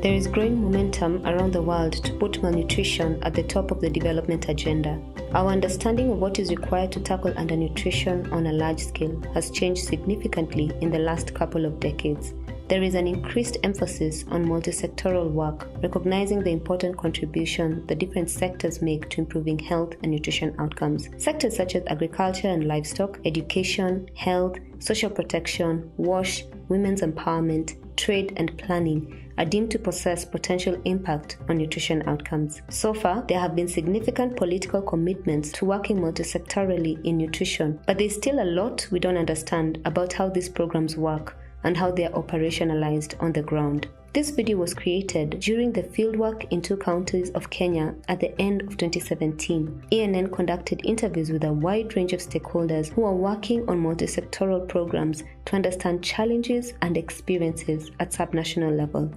There is growing momentum around the world to put malnutrition at the top of the development agenda. Our understanding of what is required to tackle undernutrition on a large scale has changed significantly in the last couple of decades. There is an increased emphasis on multi-sectoral work, recognizing the important contribution the different sectors make to improving health and nutrition outcomes. Sectors such as agriculture and livestock, education, health, social protection, WASH, women's empowerment, trade, and planning are deemed to possess potential impact on nutrition outcomes. So far, there have been significant political commitments to working multi-sectorally in nutrition, but there's still a lot we don't understand about how these programs work and how they are operationalized on the ground. This video was created during the fieldwork in 2 counties of Kenya at the end of 2017. ENN conducted interviews with a wide range of stakeholders who are working on multi-sectoral programs to understand challenges and experiences at subnational level.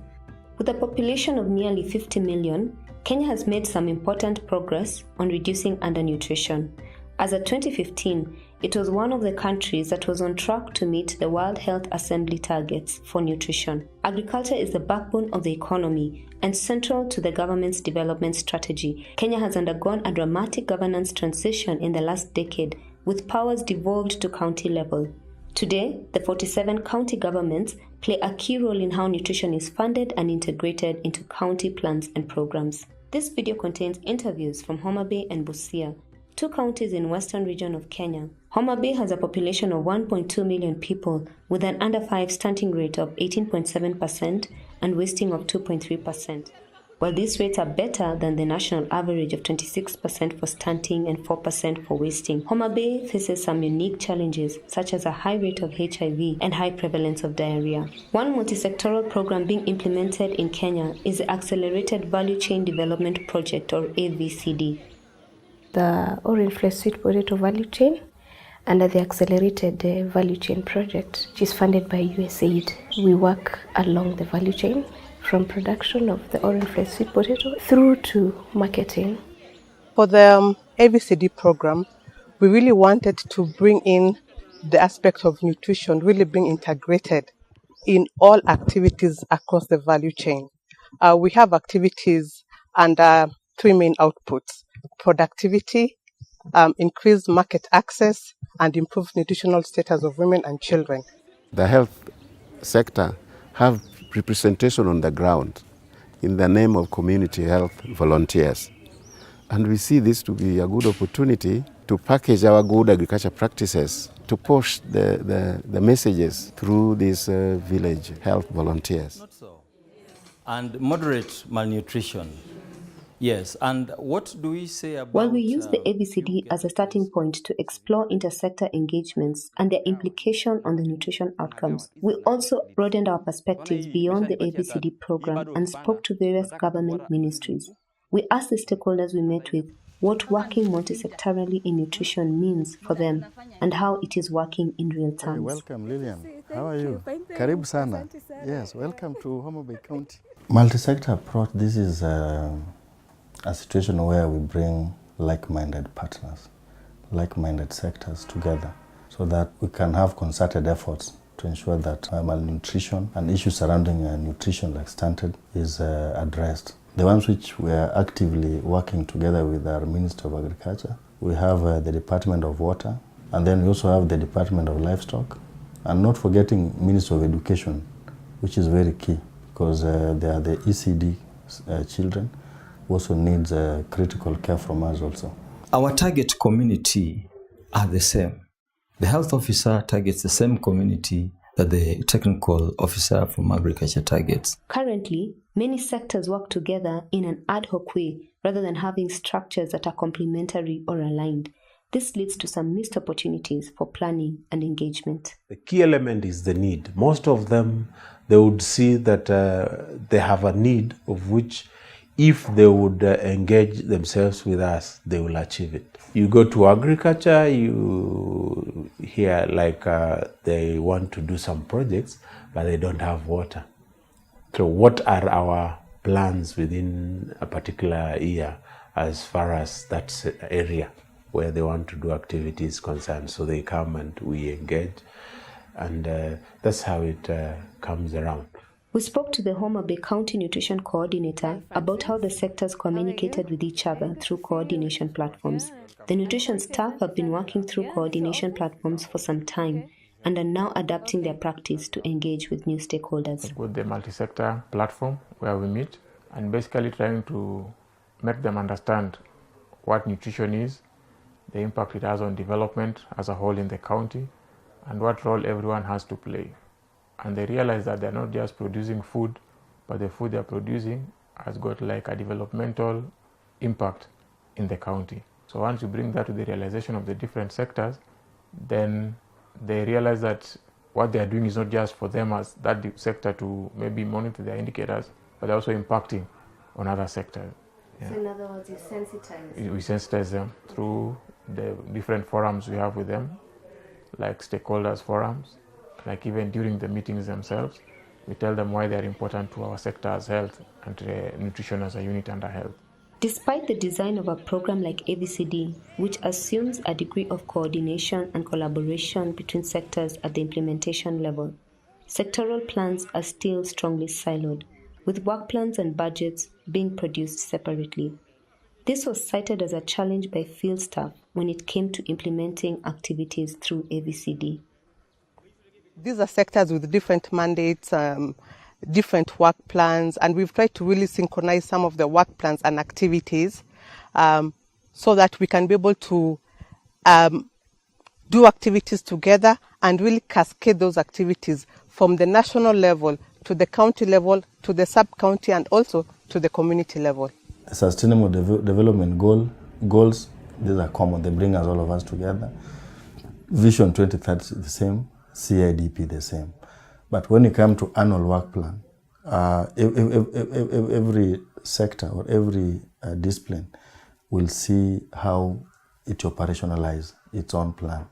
With a population of nearly 50 million, Kenya has made some important progress on reducing undernutrition. As of 2015, it was one of the countries that was on track to meet the World Health Assembly targets for nutrition. Agriculture is the backbone of the economy and central to the government's development strategy. Kenya has undergone a dramatic governance transition in the last decade, with powers devolved to county level. Today, the 47 county governments play a key role in how nutrition is funded and integrated into county plans and programs. This video contains interviews from Homa Bay and Busia, 2 counties in western region of Kenya. Homa Bay has a population of 1.2 million people with an under 5 stunting rate of 18.7% and wasting of 2.3%. While these rates are better than the national average of 26% for stunting and 4% for wasting, Homa Bay faces some unique challenges such as a high rate of HIV and high prevalence of diarrhea. One multi-sectoral program being implemented in Kenya is the Accelerated Value Chain Development Project, or AVCD. The orange flavored sweet potato value chain under the Accelerated Value Chain Project, which is funded by USAID. We work along the value chain from production of the orange flavored sweet potato through to marketing. For the AVCD program, we really wanted to bring in the aspect of nutrition, really being integrated in all activities across the value chain. We have activities under 3 main outputs: productivity, increased market access, and improved nutritional status of women and children. The health sector have representation on the ground in the name of community health volunteers. And we see this to be a good opportunity to package our good agriculture practices, to push the messages through these village health volunteers. Not so. And moderate malnutrition. Yes, and what do we say about... While we use the AVCD as a starting point to explore intersector engagements and their implication on the nutrition outcomes, we also broadened our perspectives beyond the AVCD program and spoke to various government ministries. We asked the stakeholders we met with what working multi-sectorally in nutrition means for them and how it is working in real terms. Welcome, Lillian. How are you? Karibu sana. Yes, welcome to Homa Bay County. Multi-sector approach, this is a situation where we bring like-minded partners, like-minded sectors together so that we can have concerted efforts to ensure that malnutrition and issues surrounding nutrition like stunted is addressed. The ones which we are actively working together with our Ministry of Agriculture, we have the Department of Water, and then we also have the Department of Livestock, and not forgetting Ministry of Education, which is very key because they are the ECD children also needs critical care from us also. Our target community are the same. The health officer targets the same community that the technical officer from agriculture targets. Currently, many sectors work together in an ad hoc way rather than having structures that are complementary or aligned. This leads to some missed opportunities for planning and engagement. The key element is the need. Most of them, they would see that they have a need of which if they would engage themselves with us, they will achieve it. You go to agriculture, you hear like they want to do some projects, but they don't have water. So what are our plans within a particular year as far as that area where they want to do activities concerned? So they come and we engage, and that's how it comes around. We spoke to the Homa Bay County Nutrition Coordinator about how the sectors communicated with each other through coordination platforms. The nutrition staff have been working through coordination platforms for some time and are now adapting their practice to engage with new stakeholders. With the multi-sector platform where we meet and basically trying to make them understand what nutrition is, the impact it has on development as a whole in the county, and what role everyone has to play. And they realize that they're not just producing food, but the food they're producing has got like a developmental impact in the county. So once you bring that to the realization of the different sectors, then they realize that what they're doing is not just for them as that sector to maybe monitor their indicators, but they're also impacting on other sectors. Yeah. So in other words, you sensitize. We sensitize them through the different forums we have with them, like stakeholders forums, like even during the meetings themselves, we tell them why they are important to our sector as health and nutrition as a unit under health. Despite the design of a program like AVCD, which assumes a degree of coordination and collaboration between sectors at the implementation level, sectoral plans are still strongly siloed, with work plans and budgets being produced separately. This was cited as a challenge by field staff when it came to implementing activities through AVCD. These are sectors with different mandates, different work plans, and we've tried to really synchronize some of the work plans and activities so that we can be able to do activities together and really cascade those activities from the national level to the county level, to the sub-county, and also to the community level. Sustainable development goals, these are common. They bring us all of us together. Vision 2030 is the same. CIDP the same. But when it comes to annual work plan, every sector or every discipline will see how it operationalizes its own plan.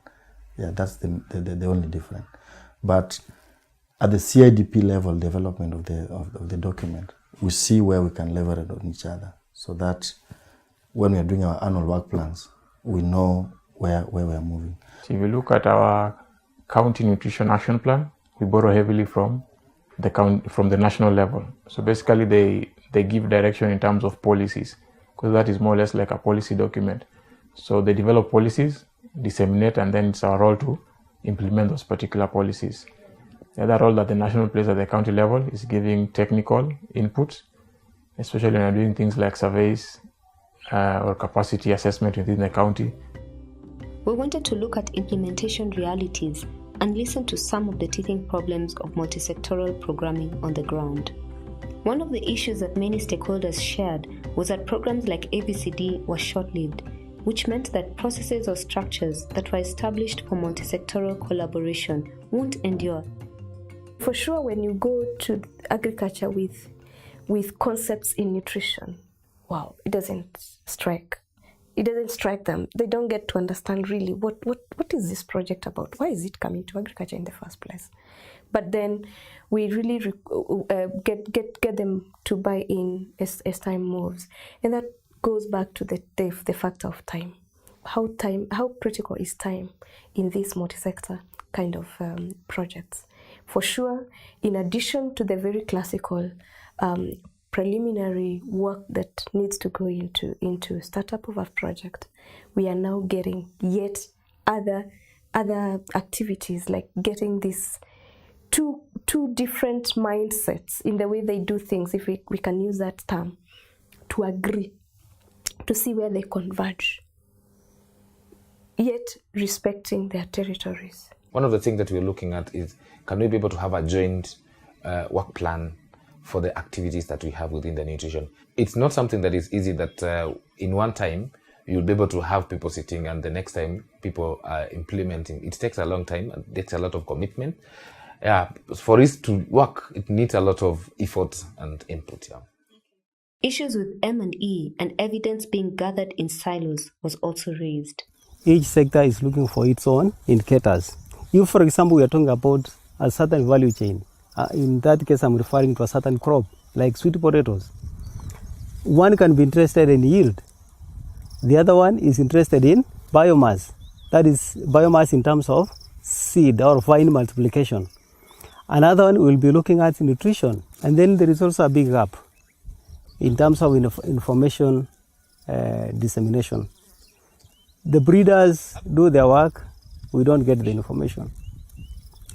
Yeah, that's the only difference. But at the CIDP level development of the document, we see where we can leverage on each other, so that when we are doing our annual work plans, we know where we are moving. So if you look at our County Nutrition Action Plan, we borrow heavily from the national level. So basically they give direction in terms of policies, because that is more or less like a policy document. So they develop policies, disseminate, and then it's our role to implement those particular policies. The other role that the national plays at the county level is giving technical inputs, especially when you're doing things like surveys or capacity assessment within the county. We wanted to look at implementation realities and listen to some of the teething problems of multi-sectoral programming on the ground. One of the issues that many stakeholders shared was that programs like AVCD were short-lived, which meant that processes or structures that were established for multi-sectoral collaboration won't endure. For sure, when you go to agriculture with concepts in nutrition, wow, it doesn't strike them. They don't get to understand really what is this project about? Why is it coming to agriculture in the first place? But then we really get them to buy in as time moves, and that goes back to the factor of time. How critical is time in these multi-sector kind of projects? For sure, in addition to the very classical preliminary work that needs to go into startup of a project, we are now getting yet other activities, like getting these two different mindsets in the way they do things, if we can use that term, to agree, to see where they converge, yet respecting their territories. One of the things that we're looking at is, can we be able to have a joint work plan for the activities that we have within the nutrition? It's not something that is easy, that in one time you'll be able to have people sitting and the next time people are implementing. It takes a long time and takes a lot of commitment. For it to work, it needs a lot of effort and input. Yeah. Issues with M&E and evidence being gathered in silos was also raised. Each sector is looking for its own indicators. If, for example, we are talking about a certain value chain, in that case I'm referring to a certain crop, like sweet potatoes. One can be interested in yield. The other one is interested in biomass. That is biomass in terms of seed or vine multiplication. Another one will be looking at nutrition. And then there is also a big gap in terms of information dissemination. The breeders do their work, we don't get the information.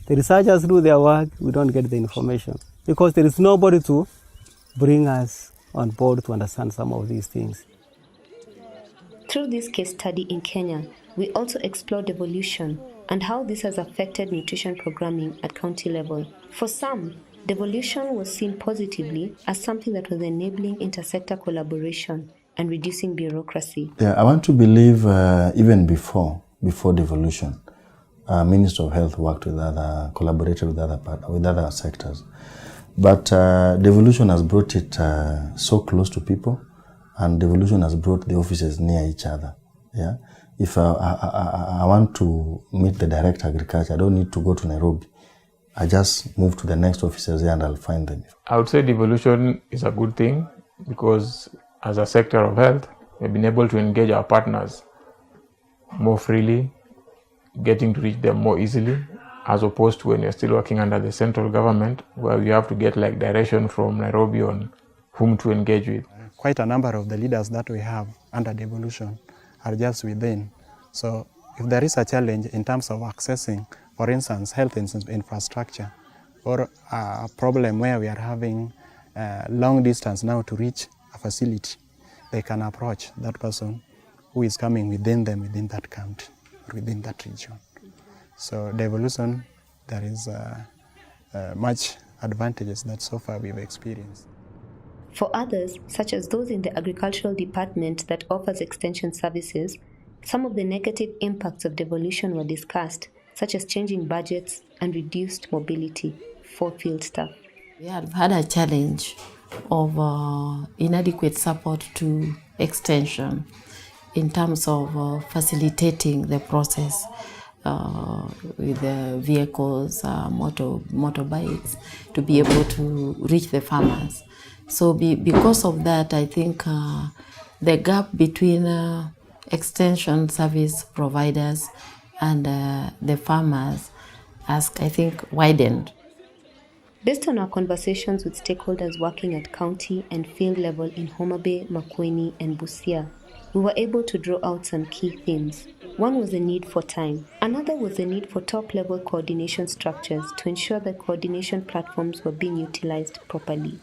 The researchers do their work, we don't get the information. Because there is nobody to bring us on board to understand some of these things. Through this case study in Kenya, we also explore devolution and how this has affected nutrition programming at county level. For some, devolution was seen positively as something that was enabling intersector collaboration and reducing bureaucracy. Yeah, I want to believe even before devolution, Minister of Health collaborated with other sectors. But devolution has brought it so close to people, and devolution has brought the offices near each other. Yeah, if I want to meet the director of agriculture, I don't need to go to Nairobi. I just move to the next offices there and I'll find them. I would say devolution is a good thing because as a sector of health, we've been able to engage our partners more freely, getting to reach them more easily, as opposed to when you're still working under the central government, where you have to get like direction from Nairobi on whom to engage with. Quite a number of the leaders that we have under devolution are just within. So if there is a challenge in terms of accessing, for instance, health infrastructure, or a problem where we are having long distance now to reach a facility, they can approach that person who is coming within them, within that county, or within that region. So devolution, there is much advantages that so far we've experienced. For others, such as those in the agricultural department that offers extension services, some of the negative impacts of devolution were discussed, such as changing budgets and reduced mobility for field staff. We have had a challenge of inadequate support to extension in terms of facilitating the process with the vehicles, motorbikes, to be able to reach the farmers. So because of that, I think the gap between extension service providers and the farmers has, I think, widened. Based on our conversations with stakeholders working at county and field level in Homa Bay, Makueni, and Busia, we were able to draw out some key themes. One was the need for time. Another was the need for top-level coordination structures to ensure that coordination platforms were being utilized properly.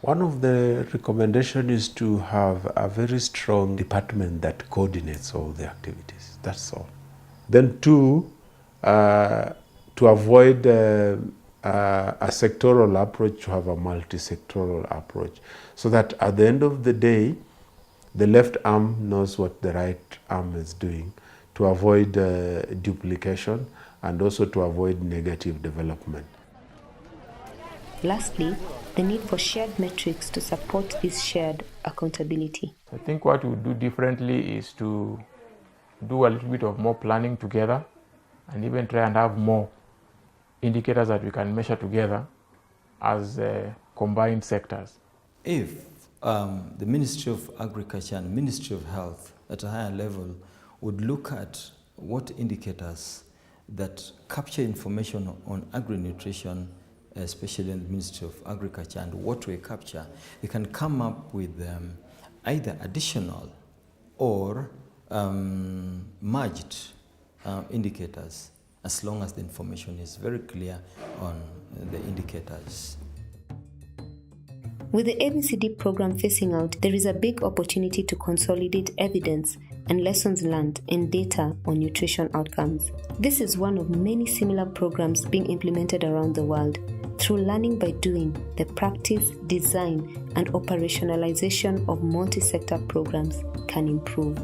One of the recommendations is to have a very strong department that coordinates all the activities. That's all. Then two, to avoid a sectoral approach, to have a multi-sectoral approach, so that at the end of the day, the left arm knows what the right arm is doing, to avoid duplication and also to avoid negative development. Lastly, the need for shared metrics to support this shared accountability. I think what we would do differently is to do a little bit of more planning together and even try and have more indicators that we can measure together as combined sectors. If the Ministry of Agriculture and Ministry of Health at a higher level would look at what indicators that capture information on agri-nutrition, especially in the Ministry of Agriculture, and what we capture, we can come up with either additional or merged indicators, as long as the information is very clear on the indicators. With the AVCD program phasing out, there is a big opportunity to consolidate evidence and lessons learned and data on nutrition outcomes. This is one of many similar programs being implemented around the world. Through learning by doing, the practice, design, and operationalization of multi-sector programs can improve.